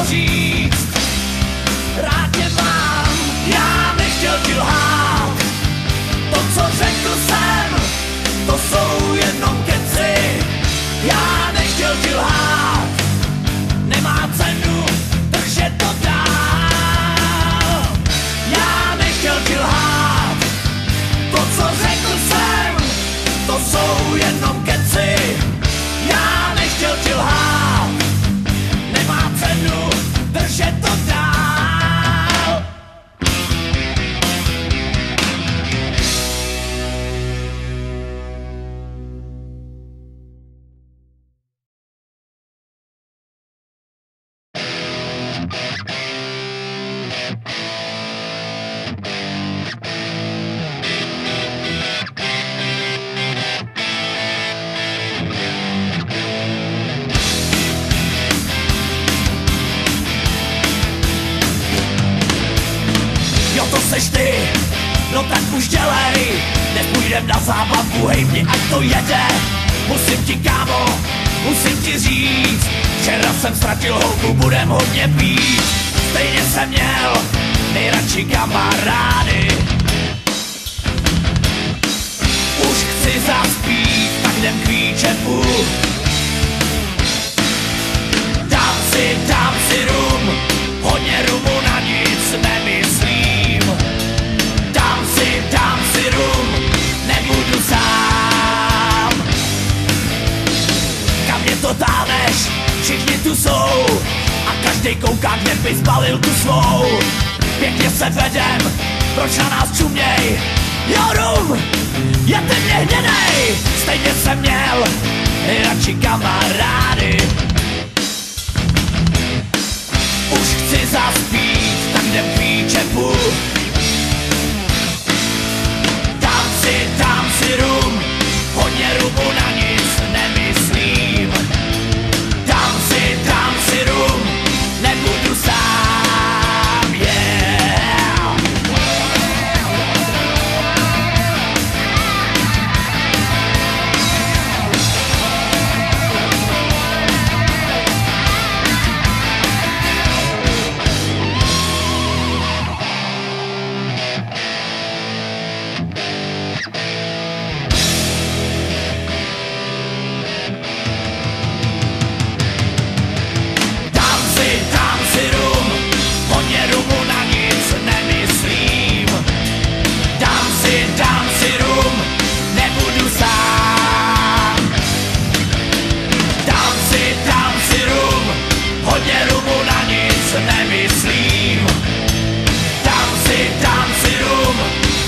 říct. Rád tě mám, já nechtěl ti lhát. To, co řekl jsem, to jsou jenom keci. Já nechtěl ti lhát, nemá cenu držet to dál. Já nechtěl ti lhát, to, co řekl jsem, to jsou jenom keci. Já nechtěl ti lhát, nemá cenu držet to dál. To seš ty, no tak už dělej. Nepůjdem na zábavu, hej mě, ať to jede. Musím ti, kámo, musím ti říct, včera jsem ztratil holku, budem hodně pít. Stejně jsem měl nejradši kamarády. Už chci zaspít, tak jdem k výčepu. Dám si rum, hodně rumu na nic nemyslím. Dám si rum, nebudu sám. Kam mě to táhneš, všichni tu jsou a každej kouká, kde by zbalil tu svou. Pěkně se vedem, proč na nás čuměj? Jo, rum, je temně hněnej. Stejně jsem měl radši kamarády. Už chci zaspít, tak jdem k výčepu. Dám si rum, hodně rumu na nic nemyslím. Dám si rum, nebudu sám, yeah. Dám si rum, nebudu sám. Dám si rum, hodně rumu na nic nemyslím. Dám si rum,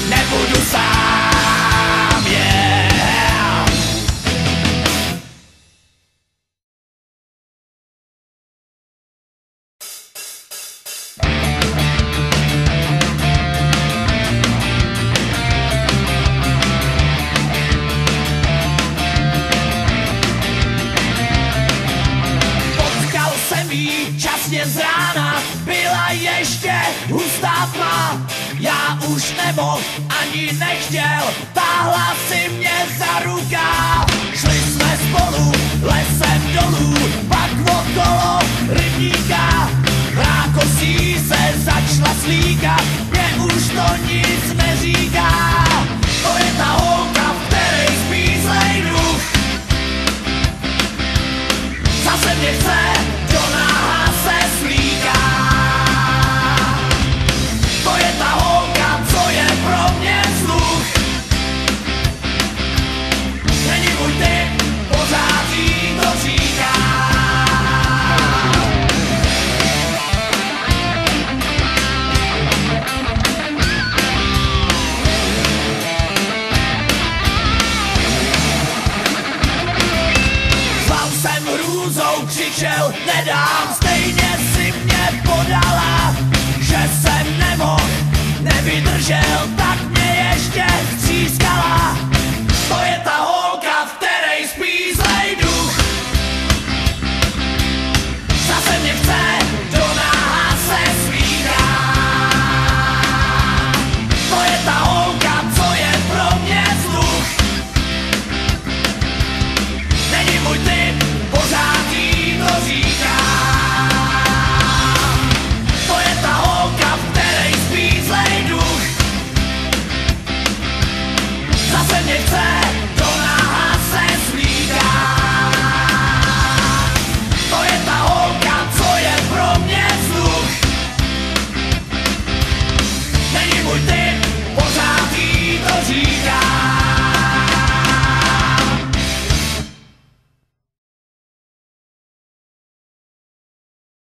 nebudu sám, yeah. Časně z rána byla ještě hustá tma. Já už nemohl, ani nechtěl, táhla si mě za rukáv. Šli jsme spolu lesem dolů, pak okolo rybníka. Rákosí se začala slíkat, mě už to nic neříká. To je ta holka, v které spí zlej duch. Zase mě chce, do náha se slíká. To je ta holka, co je pro mě vzduch. Není můj typ, pořád jí to říká. Zval jsem hrůzou, křičel, nedám, stejně si mě podala, že jsem nemohl, nevydržel.